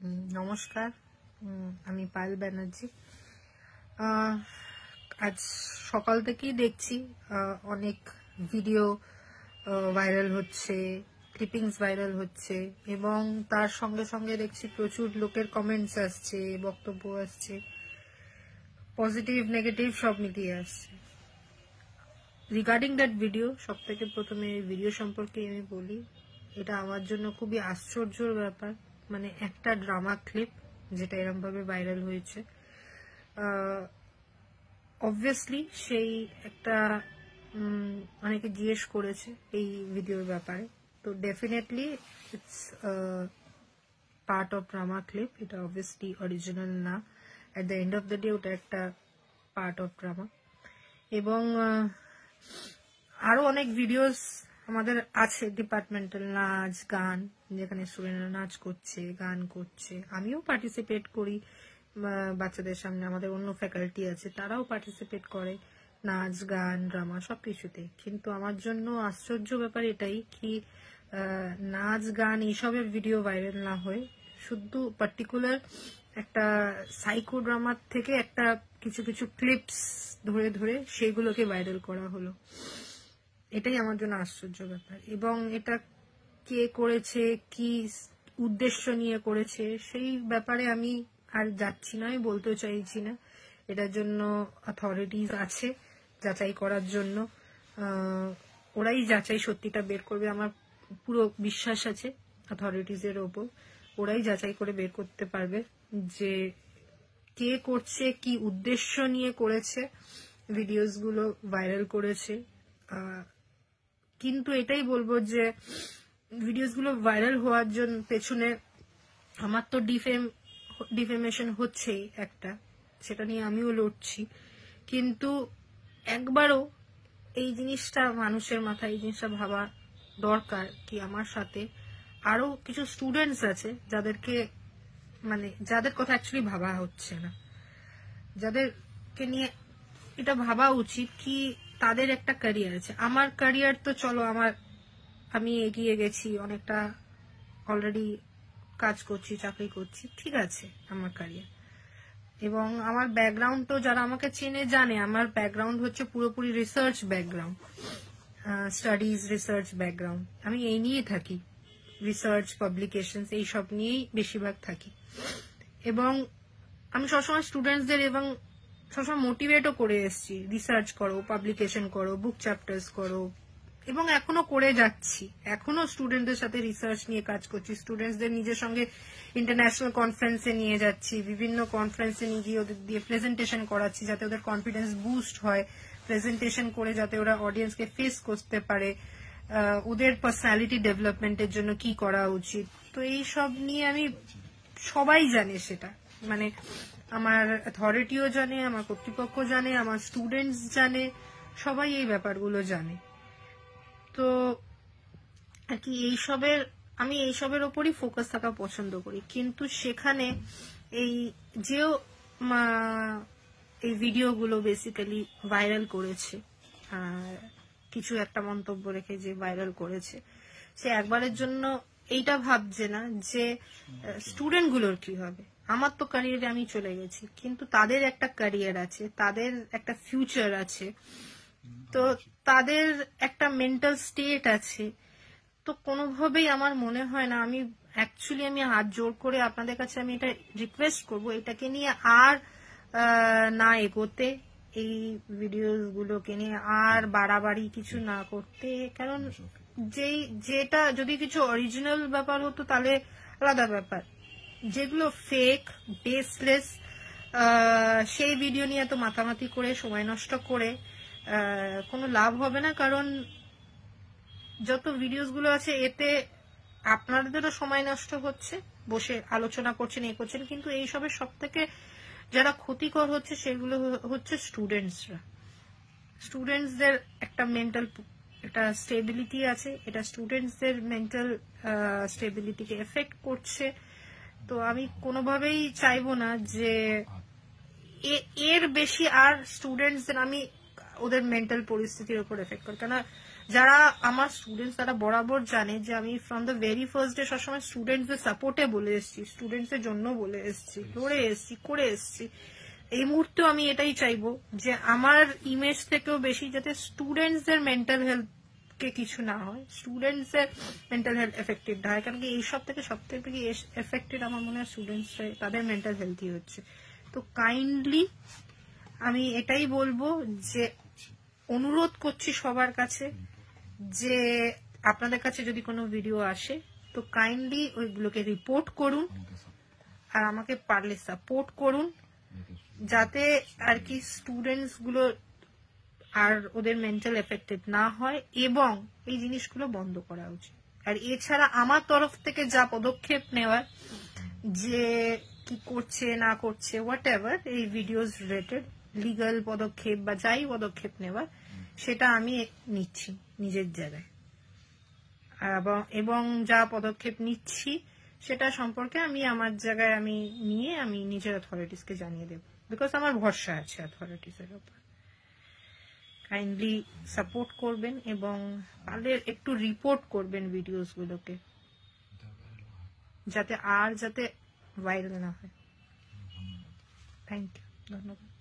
নমস্কার, আমি পায়েল ব্যানার্জি। আজ সকাল থেকেই দেখছি অনেক ভিডিও ভাইরাল হচ্ছে, ক্লিপিংস ভাইরাল হচ্ছে এবং তার সঙ্গে সঙ্গে দেখছি প্রচুর লোকের কমেন্টস আসছে, বক্তব্য আসছে, পজিটিভ নেগেটিভ সব মিলিয়ে আসছে। রিগার্ডিং দ্যাট ভিডিও, সব থেকে প্রথমে ভিডিও সম্পর্কে আমি বলি, এটা আমার জন্য খুবই আশ্চর্যের ব্যাপার। মানে একটা ড্রামা ক্লিপ যেটা এরকম ভাবে ভাইরাল হয়েছে, অবভিয়াসলি সেই একটা অনেকে জিজ্ঞেস করেছে এই ভিডিওর ব্যাপারে, তো definitely it's part of drama clip. এটা অবভিয়াসলি অরিজিনাল না, at the end of the day ওটা একটা পার্ট অফ ড্রামা। এবং আরো অনেক ভিডিওস আমাদের আছে, ডিপার্টমেন্টাল নাচ গান, যেখানে স্টুডেন্টরা নাচ করছে, গান করছে, আমিও পার্টিসিপেট করি বাচ্চাদের সামনে। আমাদের অন্য ফ্যাকাল্টি আছে, তারাও পার্টিসিপেট করে নাচ গান ড্রামা সবকিছুতে। কিন্তু আমার জন্য আশ্চর্য ব্যাপার এটাই কি নাচ গান এইসবের ভিডিও ভাইরাল না হয়ে শুধু পার্টিকুলার একটা সাইকো ড্রামার থেকে একটা কিছু কিছু ক্লিপস ধরে ধরে সেগুলোকে ভাইরাল করা হলো। এটাই আমার জন্য আশ্চর্য ব্যাপার। এবং এটা কে করেছে, কি উদ্দেশ্য নিয়ে করেছে, সেই ব্যাপারে আমি আর যাচ্ছি না, আমি বলতে চাইছি না। এটার জন্য অথরিটিজ আছে যাচাই করার জন্য, ওরাই যাচাই সত্যিটা বের করবে। আমার পুরো বিশ্বাস আছে অথরিটিজের ওপর, ওরাই যাচাই করে বের করতে পারবে যে কে করছে, কি উদ্দেশ্য নিয়ে করেছে, ভিডিওস গুলো ভাইরাল করেছে। কিন্তু এটাই বলবো যে ভিডিওস গুলো ভাইরাল হওয়ার জন্য পেছনে আমার তো ডিফেমেশন হচ্ছেই একটা, সেটা নিয়ে আমিও লড়ছি। কিন্তু একবারও এই জিনিসটা মানুষের মাথায় এই জিনিসটা ভাবা দরকার কি আমার সাথে আরো কিছু স্টুডেন্টস আছে যাদেরকে যাদের কথা অ্যাকচুয়ালি ভাবা হচ্ছে না, যাদেরকে নিয়ে এটা ভাবা উচিত কি তাদের একটা ক্যারিয়ার আছে। আমার ক্যারিয়ার তো চলো আমি এগিয়ে গেছি অনেকটা, অলরেডি কাজ করছি, চাকরি করছি, ঠিক আছে আমার ক্যারিয়ার। এবং আমার ব্যাকগ্রাউন্ড তো যারা আমাকে চেনে জানে, আমার ব্যাকগ্রাউন্ড হচ্ছে পুরোপুরি research background, studies research background. আমি এই নিয়ে থাকি, রিসার্চ পাবলিকেশন এইসব নিয়েই বেশিরভাগ থাকি। এবং আমি সবসময় স্টুডেন্টসদের এবং সবসময় মোটিভেটও করে এসেছি, রিসার্চ করো, পাবলিকেশন করো, বুক চ্যাপ্টার্স করো, এবং এখনো করে যাচ্ছি। এখনো স্টুডেন্টদের সাথে রিসার্চ নিয়ে কাজ করছি, স্টুডেন্টসদের নিজের সঙ্গে ইন্টারন্যাশনাল কনফারেন্সে নিয়ে যাচ্ছি, বিভিন্ন কনফারেন্সে নিয়ে গিয়ে ওদের দিয়ে প্রেজেন্টেশন করাচ্ছি যাতে ওদের কনফিডেন্স বুস্ট হয়, প্রেজেন্টেশন করে যাতে ওরা অডিয়েন্সকে ফেস করতে পারে, ওদের পার্সোনালিটি ডেভেলপমেন্টের জন্য কি করা উচিত। তো এই সব নিয়ে আমি, সবাই জানে সেটা, আমার অথরিটিও জানে, আমার কর্তৃপক্ষ জানে, আমার স্টুডেন্টস জানে, সবাই এই ব্যাপারগুলো জানে। তো আর কি আমি এইসবের ওপরই ফোকাস থাকা পছন্দ করি। কিন্তু সেখানে এই এই ভিডিওগুলো বেসিক্যালি ভাইরাল করেছে, কিছু একটা মন্তব্য রেখে যে ভাইরাল করেছে, সে একবারের জন্য এইটা ভাবছে না যে স্টুডেন্ট গুলোর কি হবে। আমার তো ক্যারিয়ারে আমি চলে গেছি, কিন্তু তাদের একটা ক্যারিয়ার আছে, তাদের একটা ফিউচার আছে, তো তাদের একটা মেন্টাল স্টেট আছে। তো কোনোভাবেই আমার মনে হয় না, আমি হাত জোর করে আপনাদের কাছে আমি এটা রিকোয়েস্ট করব, এটাকে নিয়ে আর না এগোতে, এই ভিডিওগুলোকে নিয়ে আর বাড়াবাড়ি কিছু না করতে। কারণ যেটা যদি কিছু অরিজিনাল ব্যাপার হতো তাহলে আলাদা ব্যাপার, যেগুলো ফেক বেসলেস সেই ভিডিও নিয়ে এত মাতামাতি করে সময় নষ্ট করে কোনো লাভ হবে না। কারণ যত ভিডিওস গুলো আছে এতে আপনাদেরও সময় নষ্ট হচ্ছে, বসে আলোচনা করছেন, এ করছেন, কিন্তু এইসবের সব থেকে যারা ক্ষতিকর হচ্ছে সেগুলো হচ্ছে স্টুডেন্টসরা। স্টুডেন্টসদের একটা মেন্টাল একটা স্টেবিলিটি আছে, এটা স্টুডেন্টসদের মেন্টাল স্টেবিলিটিকে এফেক্ট করছে। তো আমি কোনোভাবেই চাইবো না যে এর বেশি আর স্টুডেন্টসদের আমি ওদের মেন্টাল পরিস্থিতির উপর এফেক্ট করি। কেন যারা আমার স্টুডেন্টস তারা বরাবর জানে যে আমি from the very first day সবসময় স্টুডেন্টসদের সাপোর্টে বলে এসেছি, স্টুডেন্টসদের জন্য বলে এসেছি, লড়ে এসেছি, করে এসেছি। এই মুহূর্তেও আমি এটাই চাইবো যে আমার ইমেজ থেকেও বেশি যাতে স্টুডেন্টসদের মেন্টাল হেলথ কে কিছু না হয়, স্টুডেন্টসের মেন্টাল হেলথ এফেক্টেড না হয়। কারণ কি এইসব থেকে সব থেকে এফেক্টেড আমার মনে হয় স্টুডেন্টসরা, তাদের মেন্টাল হেলথই হচ্ছে। তো কাইন্ডলি আমি এটাই বলবো যে অনুরোধ করছি সবার কাছে যে আপনাদের কাছে যদি কোনো ভিডিও আসে তো কাইন্ডলি ওইগুলোকে রিপোর্ট করুন আর আমাকে পারলে সাপোর্ট করুন, যাতে আর কি স্টুডেন্টস গুলো আর ওদের মেন্টাল এফেক্টেড না হয়, এবং এই জিনিসগুলো বন্ধ করা উচিত। আর এছাড়া আমার তরফ থেকে যা পদক্ষেপ নেওয়ার, যে কি করছে না করছে হোয়াট এভার এই ভিডিওস রিলেটেড লিগাল পদক্ষেপ বা যাই পদক্ষেপ নেওয়ার, সেটা আমি নিচ্ছি নিজের জায়গায়। এবং যা পদক্ষেপ নিচ্ছি সেটা সম্পর্কে আমি আমার জায়গায় আমি নিয়ে আমি নিজের অথরিটিসকে জানিয়ে দেব, বিকজ আমার ভরসা আছে অথরিটিসের উপর। কাইন্ডলি সাপোর্ট করবেন এবং পারলে একটু রিপোর্ট করবেন ভিডিওস গুলোকে, যাতে ভাইরাল না হয়। থ্যাংক ইউ, ধন্যবাদ।